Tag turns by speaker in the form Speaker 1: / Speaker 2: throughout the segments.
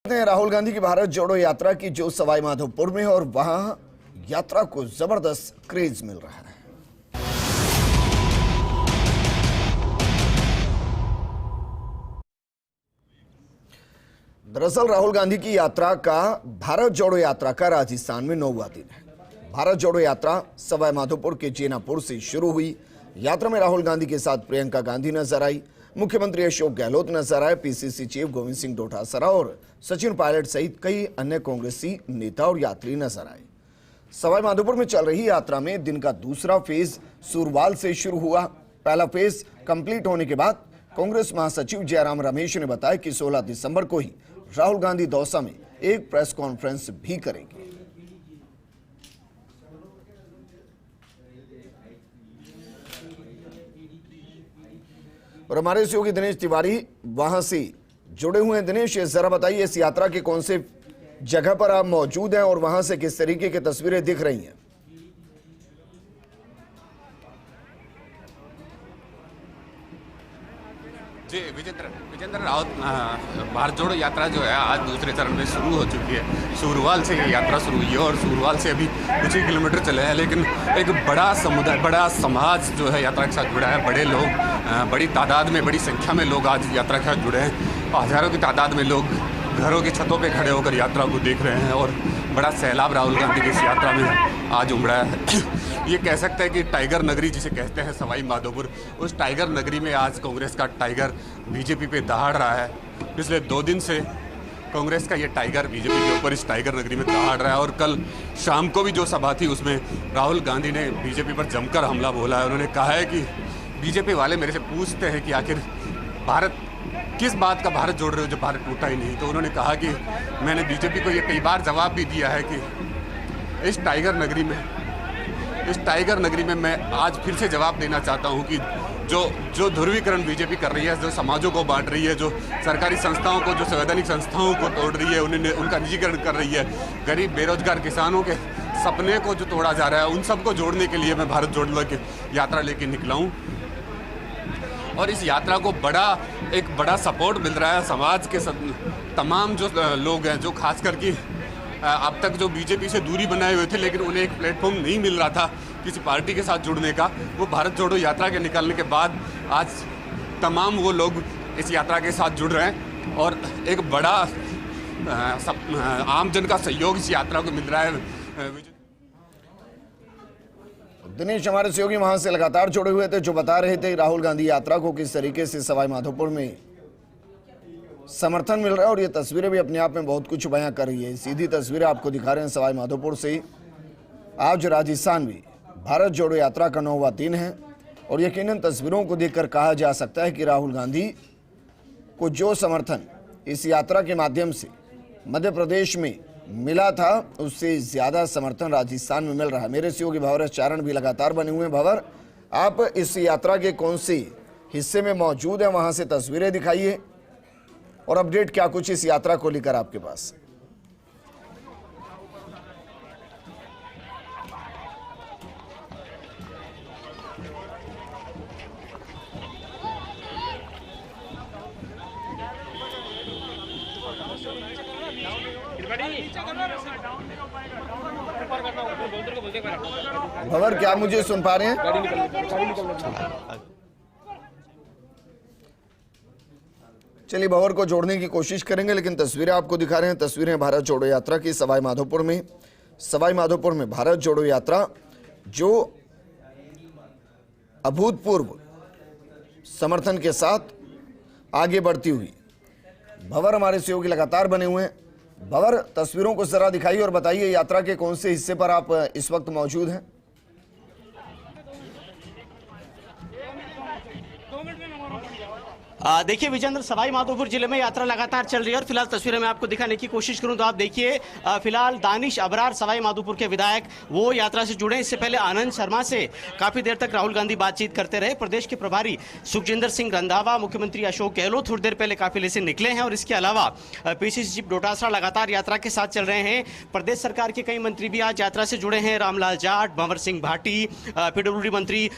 Speaker 1: राहुल गांधी की भारत जोड़ो यात्रा की जो सवाई माधोपुर में, और वहां यात्रा को जबरदस्त क्रेज मिल रहा है। दरअसल राहुल गांधी की यात्रा का, भारत जोड़ो यात्रा का राजस्थान में 9वां दिन है। भारत जोड़ो यात्रा सवाई माधोपुर के जेनापुर से शुरू हुई। यात्रा में राहुल गांधी के साथ प्रियंका गांधी नजर आई, मुख्यमंत्री अशोक गहलोत नजर आए, पीसीसी चीफ गोविंद सिंह डोटासरा और सचिन पायलट सहित कई अन्य कांग्रेसी नेता और यात्री नजर आए। सवाई माधोपुर में चल रही यात्रा में दिन का दूसरा फेज सूरवाल से शुरू हुआ। पहला फेज कंप्लीट होने के बाद कांग्रेस महासचिव जयराम रमेश ने बताया कि 16 दिसंबर को ही राहुल गांधी दौसा में एक प्रेस कॉन्फ्रेंस भी करेंगे। और हमारे सहयोगी दिनेश तिवारी वहां से जुड़े हुए हैं। दिनेश, जरा बताइए इस यात्रा के कौन से जगह पर आप मौजूद हैं और वहां से किस तरीके की तस्वीरें दिख रही हैं?
Speaker 2: जी विजेंद्र रावत, भारत जोड़ो यात्रा जो है आज दूसरे चरण में शुरू हो चुकी है। सूरवाल से ये यात्रा शुरू हुई है और सूरवाल से अभी कुछ ही किलोमीटर चले हैं, लेकिन एक बड़ा समुदाय, बड़ा समाज जो है यात्रा के साथ जुड़ा है। बड़े लोग, बड़ी तादाद में, बड़ी संख्या में लोग आज यात्रा के साथ जुड़े हैं। हज़ारों की तादाद में लोग घरों की छतों पे खड़े होकर यात्रा को देख रहे हैं और बड़ा सैलाब राहुल गांधी की इस यात्रा में आज उमड़ा है। ये कह सकते हैं कि टाइगर नगरी जिसे कहते हैं सवाई माधोपुर, उस टाइगर नगरी में आज कांग्रेस का टाइगर बीजेपी पे दहाड़ रहा है। पिछले 2 दिन से कांग्रेस का ये टाइगर बीजेपी के ऊपर इस टाइगर नगरी में दहाड़ रहा है और कल शाम को भी जो सभा थी उसमें राहुल गांधी ने बीजेपी पर जमकर हमला बोला है। उन्होंने कहा है कि बीजेपी वाले मेरे से पूछते हैं कि आखिर भारत किस बात का भारत जोड़ रहे हो जो भारत टूटा ही नहीं। तो उन्होंने कहा कि मैंने बीजेपी को ये कई बार जवाब भी दिया है कि इस टाइगर नगरी में मैं आज फिर से जवाब देना चाहता हूं कि जो ध्रुवीकरण बीजेपी कर रही है, जो समाजों को बांट रही है, जो सरकारी संस्थाओं को, जो संवैधानिक संस्थाओं को तोड़ रही है, उनका निजीकरण कर रही है, गरीब बेरोजगार किसानों के सपने को जो तोड़ा जा रहा है, उन सबको जोड़ने के लिए मैं भारत जोड़ो की यात्रा लेके निकला हूँ। और इस यात्रा को एक बड़ा सपोर्ट मिल रहा है समाज के तमाम जो लोग हैं, जो खास करके अब तक जो बीजेपी से दूरी बनाए हुए थे लेकिन उन्हें एक प्लेटफॉर्म नहीं मिल रहा था किसी पार्टी के साथ जुड़ने का, वो भारत जोड़ो यात्रा के निकलने के बाद आज तमाम वो लोग इस यात्रा के साथ जुड़ रहे हैं और एक बड़ा आमजन का सहयोग इस यात्रा को मिल रहा है।
Speaker 1: दिनेश, हमारे सहयोगी वहां से लगातार जुड़े हुए थे, जो बता रहे थे राहुल गांधी यात्रा को किस तरीके से सवाई माधोपुर में समर्थन मिल रहा है, और ये तस्वीरें भी अपने आप में बहुत कुछ बयां कर रही है। सीधी तस्वीरें आपको दिखा रहे हैं सवाई माधोपुर से। आज राजस्थान में भारत जोड़ो यात्रा का 9वां दिन है और यकीनन तस्वीरों को देखकर कहा जा सकता है कि राहुल गांधी को जो समर्थन इस यात्रा के माध्यम से मध्य प्रदेश में मिला था, उससे ज्यादा समर्थन राजस्थान में मिल रहा है। मेरे सहयोगी भंवर चारण भी लगातार बने हुए हैं। भंवर, आप इस यात्रा के कौन से हिस्से में मौजूद हैं, वहां से तस्वीरें दिखाइए और अपडेट क्या कुछ इस यात्रा को लेकर आपके पास? भंवर, क्या मुझे सुन पा रहे हैं? चलिए भंवर को जोड़ने की कोशिश करेंगे, लेकिन तस्वीरें आपको दिखा रहे हैं। तस्वीरें भारत जोड़ो यात्रा की सवाई माधोपुर में भारत जोड़ो यात्रा जो अभूतपूर्व समर्थन के साथ आगे बढ़ती हुई। भंवर, हमारे सहयोगी लगातार बने हुए हैं। भंवर, तस्वीरों को जरा दिखाइए और बताइए यात्रा के कौन से हिस्से पर आप इस वक्त मौजूद हैं?
Speaker 3: देखिए विजेंद्र, सवाई माधोपुर जिले में यात्रा लगातार चल रही है और फिलहाल तस्वीरें मैं आपको दिखाने की कोशिश करूं तो आप देखिए, फिलहाल दानिश अबरार सवाई माधोपुर के विधायक वो यात्रा से जुड़े। इससे पहले आनंद शर्मा से काफी देर तक राहुल गांधी बातचीत करते रहे। प्रदेश के प्रभारी सुखजिंदर सिंह रंधावा, मुख्यमंत्री अशोक गहलोत थोड़ी देर पहले काफिले से निकले हैं और इसके अलावा पीसीसी चीफ डोटासरा लगातार यात्रा के साथ चल रहे हैं। प्रदेश सरकार के कई मंत्री भी आज यात्रा से जुड़े हैं। रामलाल जाट, भंवर सिंह भाटी, पीडब्ल्यूडी मंत्री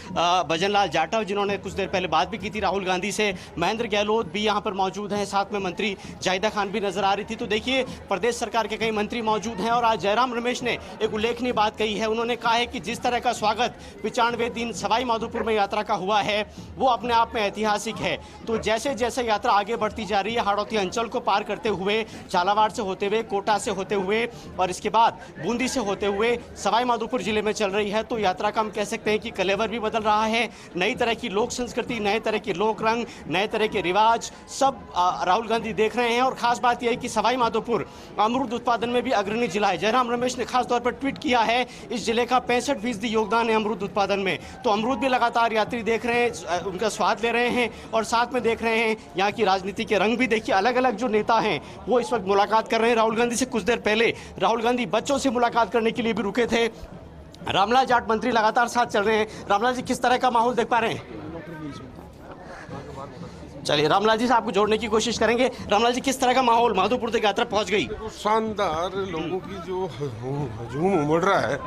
Speaker 3: भजन लाल जाटव, जिन्होंने कुछ देर पहले बात भी की थी राहुल गांधी से, महेंद्र गहलोत भी यहाँ पर मौजूद हैं, साथ में मंत्री जाहिदा खान भी नजर आ रही थी। तो देखिए प्रदेश सरकार के कई मंत्री मौजूद हैं और आज जयराम रमेश ने एक उल्लेखनीय बात कही है। उन्होंने कहा है कि जिस तरह का स्वागत 95वें दिन सवाई माधोपुर में यात्रा का हुआ है वो अपने आप में ऐतिहासिक है। तो जैसे जैसे यात्रा आगे बढ़ती जा रही है, हाड़ौती अंचल को पार करते हुए, झालावाड़ से होते हुए, कोटा से होते हुए और इसके बाद बूंदी से होते हुए सवाई माधोपुर जिले में चल रही है, तो यात्रा का हम कह सकते हैं कि कलेवर भी बदल रहा है। नई तरह की लोक संस्कृति, नए तरह के लोक रंग, नए तरह के रिवाज सब राहुल गांधी देख रहे हैं। और खास बात यह है कि सवाई माधोपुर अमरूद उत्पादन में भी अग्रणी जिला है। जयराम रमेश ने खास तौर पर ट्वीट किया है इस जिले का 65% योगदान है अमरूद उत्पादन में। तो अमरूद भी लगातार यात्री देख रहे हैं, उनका स्वाद ले रहे हैं और साथ में देख रहे हैं यहाँ की राजनीति के रंग भी। देखिए अलग अलग जो नेता हैं वो इस वक्त मुलाकात कर रहे हैं राहुल गांधी से। कुछ देर पहले राहुल गांधी बच्चों से मुलाकात करने के लिए भी रुके थे। रामलाल जाट मंत्री लगातार साथ चल रहे हैं। रामलाल जी, किस तरह का माहौल देख पा रहे हैं? चलिए रामलाल जी से आपको जोड़ने की कोशिश करेंगे। रामलाल जी, किस तरह का माहौल, माधोपुर तक यात्रा पहुंच गई?
Speaker 4: शानदार, लोगों की जो हजूम उमड़ रहा है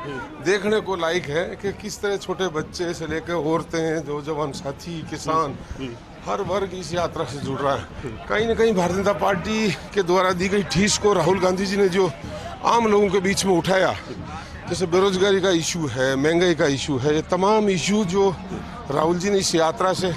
Speaker 4: देखने को लायक है कि किस तरह छोटे बच्चे से लेकर औरतें, जो जवान साथी, किसान, हर वर्ग इस यात्रा से जुड़ रहा है। कहीं ना कहीं भारतीय जनता पार्टी के द्वारा दी गई ठेस को राहुल गांधी जी ने जो आम लोगों के बीच में उठाया, जैसे बेरोजगारी का इशू है, महंगाई का इशू है, ये तमाम इशू जो राहुल जी ने इस यात्रा से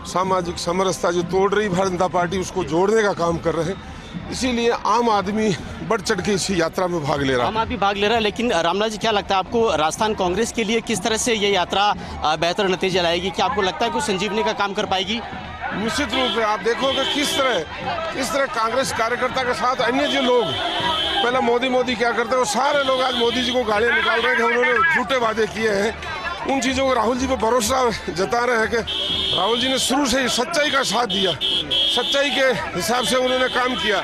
Speaker 4: सामाजिक समरसता जो तोड़ रही भारतीय जनता पार्टी, उसको जोड़ने का काम कर रहे हैं। इसीलिए आम आदमी बढ़ चढ़ के इस यात्रा में भाग ले रहा है।
Speaker 3: आम आदमी भाग ले रहा है, लेकिन रामलाल जी क्या लगता है आपको, राजस्थान कांग्रेस के लिए किस तरह से ये यात्रा बेहतर नतीजे लाएगी? क्या आपको लगता है कि संजीवनी का काम कर पाएगी?
Speaker 4: निश्चित रूप से आप देखोगे किस तरह कांग्रेस कार्यकर्ता के साथ अन्य जो लोग पहले मोदी क्या करते हैं, वो सारे लोग आज मोदी जी को गालियां निकाल रहे हैं कि उन्होंने झूठे वादे किए हैं। उन चीज़ों को राहुल जी पे भरोसा जता रहे हैं कि राहुल जी ने शुरू से ही सच्चाई का साथ दिया, सच्चाई के हिसाब से उन्होंने काम किया,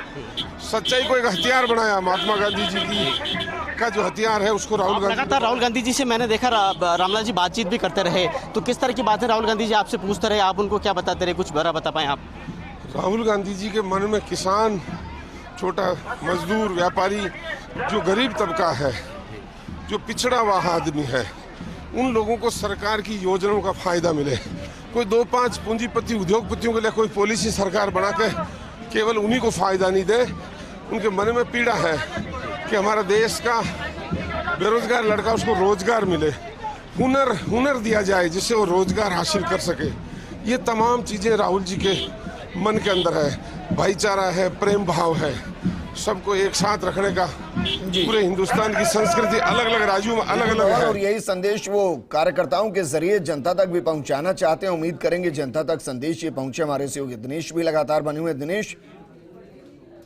Speaker 4: सच्चाई को एक हथियार बनाया। महात्मा गांधी जी की का जो हथियार है उसको
Speaker 3: लगातार राहुल गांधी जी से मैंने देखा रामलाल जी बातचीत भी करते रहे, तो किस तरह की बातें राहुल गांधी जी आपसे पूछते रहे, आप उनको क्या बताते रहे, कुछ बड़ा बता पाए आप?
Speaker 4: राहुल गांधी जी के मन में किसान, छोटा मजदूर, व्यापारी, जो गरीब तबका है, जो पिछड़ा हुआ आदमी है, उन लोगों को सरकार की योजनाओं का फायदा मिले। कोई 2-5 पूंजीपति उद्योगपतियों के लिए कोई पॉलिसी सरकार बना के केवल उन्हीं को फायदा नहीं दे। उनके मन में पीड़ा है कि हमारा देश का बेरोजगार लड़का, उसको रोजगार मिले, हुनर दिया जाए जिससे वो रोजगार हासिल कर सके। ये तमाम चीज़ें राहुल जी के मन के अंदर है। भाईचारा है, प्रेम भाव है, सबको एक साथ रखने का। पूरे हिंदुस्तान की संस्कृति अलग अलग राज्यों में अलग अलग है
Speaker 1: और यही संदेश वो कार्यकर्ताओं के जरिए जनता तक भी पहुंचाना चाहते हैं। उम्मीद करेंगे जनता तक संदेश ये पहुंचे। हमारे सहयोगी दिनेश भी लगातार बने हुए। दिनेश,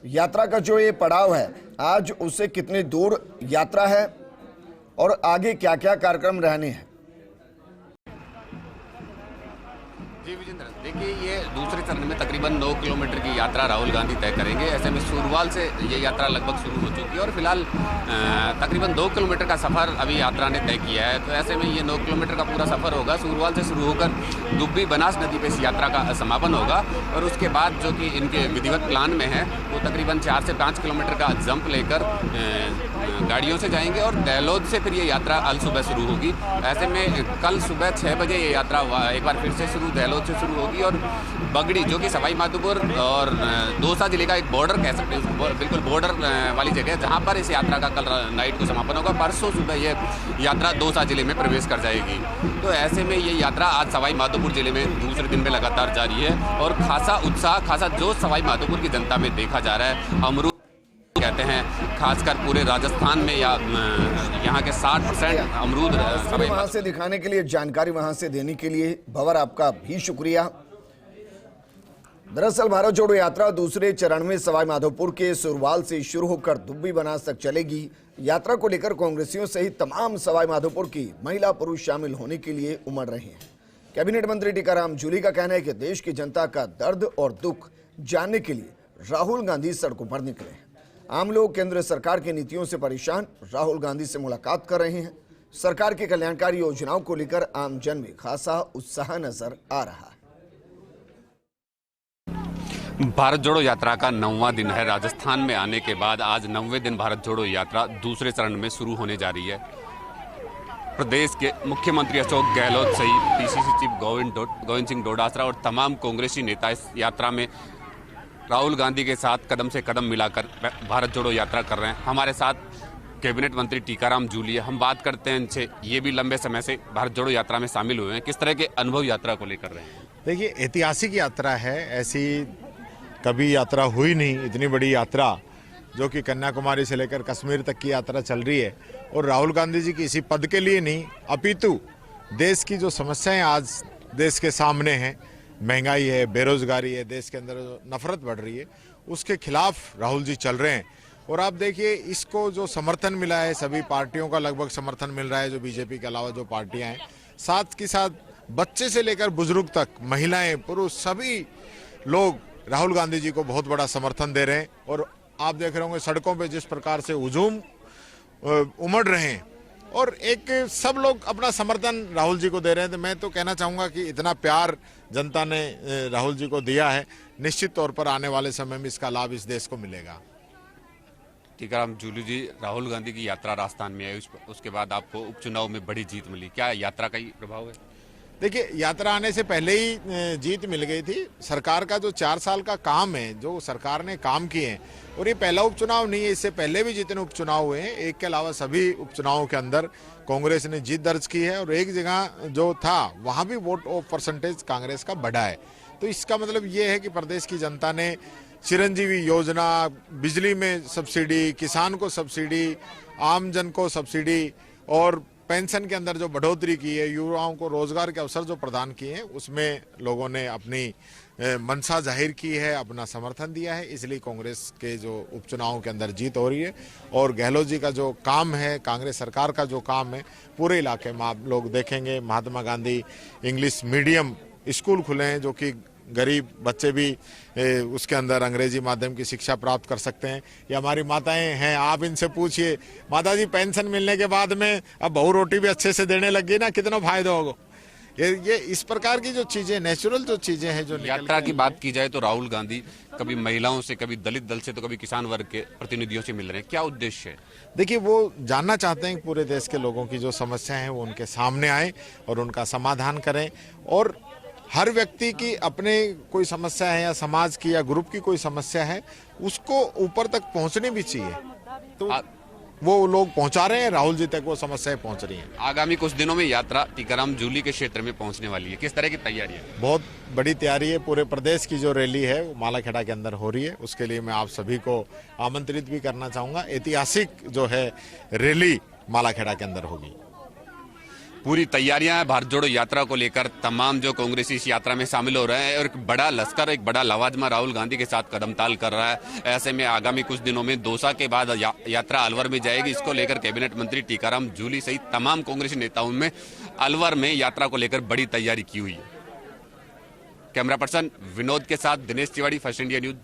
Speaker 1: यात्रा का जो ये पड़ाव है आज, उससे कितनी दूर यात्रा है और आगे क्या क्या कार्यक्रम रहने हैं?
Speaker 2: जी विजेंद्र, देखिए ये दूसरे चरण में तकरीबन 9 किलोमीटर की यात्रा राहुल गांधी तय करेंगे। ऐसे में सूरवाल से ये यात्रा लगभग शुरू हो चुकी है और फिलहाल तकरीबन 2 किलोमीटर का सफ़र अभी यात्रा ने तय किया है। तो ऐसे में ये 9 किलोमीटर का पूरा सफ़र होगा। सूरवाल से शुरू होकर दुब्बी बनास नदी पे इस यात्रा का समापन होगा और उसके बाद जो कि इनके विधिवत प्लान में है वो तकरीबन 4 से 5 किलोमीटर का जंप लेकर गाड़ियों से जाएंगे और दहलोद से फिर ये यात्रा अल सुबह शुरू होगी। ऐसे में कल सुबह 6 बजे ये यात्रा एक बार फिर से दहलोद से शुरू होगी और बगड़ी, जो कि सवाई माधोपुर और दौसा जिले का एक बॉर्डर कह सकते हैं, बिल्कुल बॉर्डर वाली जगह, जहां पर इस यात्रा का कल नाइट को समापन होगा। परसों सुबह ये यात्रा दौसा जिले में प्रवेश कर जाएगी। तो ऐसे में ये यात्रा आज सवाई माधोपुर जिले में दूसरे दिन में लगातार जारी है और खासा उत्साह, खासा जोश सवाई माधोपुर की जनता में देखा जा रहा है। अमरूद कहते हैं खासकर पूरे राजस्थान में या यहाँ के 60% अमरूद
Speaker 1: वहाँ से दिखाने के लिए, जानकारी वहाँ से देने के लिए भंवर आपका भी शुक्रिया। दरअसल भारत जोड़ो यात्रा दूसरे चरण में सवाई माधोपुर के सुरवाल से शुरू होकर दुब्बी बनास तक चलेगी। यात्रा को लेकर कांग्रेसियों सहित तमाम सवाई माधोपुर की महिला पुरुष शामिल होने के लिए उमड़ रहे हैं। कैबिनेट मंत्री टीकाराम जूली का कहना है कि देश की जनता का दर्द और दुख जानने के लिए राहुल गांधी सड़कों पर निकले हैं। आम लोग केंद्र सरकार की नीतियों से परेशान राहुल गांधी से मुलाकात कर रहे हैं। सरकार की कल्याणकारी योजनाओं को लेकर आम जन में खासा उत्साह नजर आ रहा है।
Speaker 2: भारत जोड़ो यात्रा का 9वां दिन है। राजस्थान में आने के बाद आज 9वें दिन भारत जोड़ो यात्रा दूसरे चरण में शुरू होने जा रही है। प्रदेश के मुख्यमंत्री अशोक गहलोत सहित पीसीसी चीफ गोविंद सिंह डोटासरा और तमाम कांग्रेसी नेता इस यात्रा में राहुल गांधी के साथ कदम से कदम मिलाकर भारत जोड़ो यात्रा कर रहे हैं। हमारे साथ कैबिनेट मंत्री टीकाराम जूली है, हम बात करते हैं इनसे। ये भी लंबे समय से भारत जोड़ो यात्रा में शामिल हुए हैं, किस तरह के अनुभव यात्रा को लेकर रहे हैं?
Speaker 5: देखिए, ऐतिहासिक यात्रा है, ऐसी कभी यात्रा हुई नहीं, इतनी बड़ी यात्रा जो कि कन्याकुमारी से लेकर कश्मीर तक की यात्रा चल रही है। और राहुल गांधी जी की इसी पद के लिए नहीं, अपितु देश की जो समस्याएं आज देश के सामने हैं, महंगाई है, बेरोजगारी है, देश के अंदर जो नफरत बढ़ रही है, उसके खिलाफ राहुल जी चल रहे हैं। और आप देखिए, इसको जो समर्थन मिला है, सभी पार्टियों का लगभग समर्थन मिल रहा है, जो बीजेपी के अलावा जो पार्टियां हैं, साथ के साथ बच्चे से लेकर बुजुर्ग तक, महिलाएं, पुरुष, सभी लोग राहुल गांधी जी को बहुत बड़ा समर्थन दे रहे हैं। और आप देख रहे होंगे सड़कों पे जिस प्रकार से हुजूम उमड़ रहे हैं और एक सब लोग अपना समर्थन राहुल जी को दे रहे हैं। तो मैं तो कहना चाहूँगा कि इतना प्यार जनता ने राहुल जी को दिया है, निश्चित तौर पर आने वाले समय में इसका लाभ इस देश को मिलेगा।
Speaker 2: टीकाराम जूली जी, राहुल गांधी की यात्रा राजस्थान में आई, उसके बाद आपको उपचुनाव में बड़ी जीत मिली, क्या यात्रा का ही प्रभाव है?
Speaker 5: देखिए, यात्रा आने से पहले ही जीत मिल गई थी। सरकार का जो 4 साल का काम है, जो सरकार ने काम किए हैं, और ये पहला उपचुनाव नहीं है, इससे पहले भी जितने उपचुनाव हुए हैं, एक के अलावा सभी उपचुनावों के अंदर कांग्रेस ने जीत दर्ज की है। और एक जगह जो था वहाँ भी वोट ऑफ परसेंटेज कांग्रेस का बढ़ा है। तो इसका मतलब ये है कि प्रदेश की जनता ने चिरंजीवी योजना, बिजली में सब्सिडी, किसान को सब्सिडी, आम जन को सब्सिडी और पेंशन के अंदर जो बढ़ोतरी की है, युवाओं को रोजगार के अवसर जो प्रदान किए हैं, उसमें लोगों ने अपनी मंशा जाहिर की है, अपना समर्थन दिया है। इसलिए कांग्रेस के जो उपचुनावों के अंदर जीत हो रही है। और गहलोत जी का जो काम है, कांग्रेस सरकार का जो काम है, पूरे इलाके में आप लोग देखेंगे Mahatma Gandhi English medium school खुले हैं, जो कि गरीब बच्चे भी उसके अंदर अंग्रेजी माध्यम की शिक्षा प्राप्त कर सकते हैं। ये हमारी माताएं हैं, आप इनसे पूछिए, माता जी पेंशन मिलने के बाद में अब बहू रोटी भी अच्छे से देने लग गई ना, कितना फायदा होगा। ये इस प्रकार की जो चीजें, नेचुरल जो चीजें हैं, जो
Speaker 2: यात्रा की बात की जाए तो राहुल गांधी कभी महिलाओं से, कभी दलित दल से, तो कभी किसान वर्ग के प्रतिनिधियों से मिल रहे हैं, क्या उद्देश्य है?
Speaker 5: देखिए, वो जानना चाहते हैं कि पूरे देश के लोगों की जो समस्याएं हैं वो उनके सामने आए और उनका समाधान करें। और हर व्यक्ति की अपने कोई समस्या है, या समाज की या ग्रुप की कोई समस्या है, उसको ऊपर तक पहुंचनी भी चाहिए। तो वो लोग पहुंचा रहे हैं, राहुल जी तक वो समस्याएं पहुंच रही हैं।
Speaker 2: आगामी कुछ दिनों में यात्रा टीकाराम जूली के क्षेत्र में पहुंचने वाली है, किस तरह की तैयारी है?
Speaker 5: बहुत बड़ी तैयारी है। पूरे प्रदेश की जो रैली है वो मालाखेड़ा के अंदर हो रही है। उसके लिए मैं आप सभी को आमंत्रित भी करना चाहूँगा। ऐतिहासिक जो है रैली मालाखेड़ा के अंदर होगी।
Speaker 2: पूरी तैयारियां हैं भारत जोड़ो यात्रा को लेकर। तमाम जो कांग्रेसी इस यात्रा में शामिल हो रहे हैं और एक बड़ा लश्कर, एक बड़ा लवाजमा राहुल गांधी के साथ कदमताल कर रहा है। ऐसे में आगामी कुछ दिनों में दौसा के बाद यात्रा अलवर में जाएगी। इसको लेकर कैबिनेट मंत्री टीकाराम जूली सहित तमाम कांग्रेसी नेताओं में अलवर में यात्रा को लेकर बड़ी तैयारी की हुई है। कैमरा पर्सन विनोद के साथ Dinesh Tiwari, first India news.